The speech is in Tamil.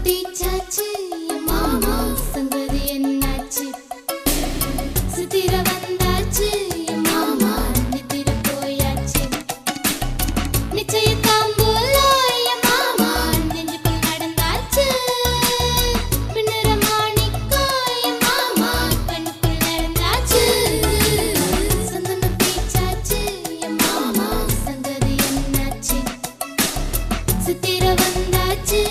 தீச்சாச்சு மாமா சங்கதி என்னாச்சு சித்திர வந்தாச்சு மாமா நித்திர போயாச்சு நிச்சய தாம்பூலம் மாமா நெஞ்சுக்குள் நடந்தாச்சு பின்னர மாணிக்கம் மாமா கண்ணுக்குள் நடந்தாச்சு சந்தன தீச்சாச்சு மாமா சங்கதி என்னாச்சு சித்திர வந்தாச்சு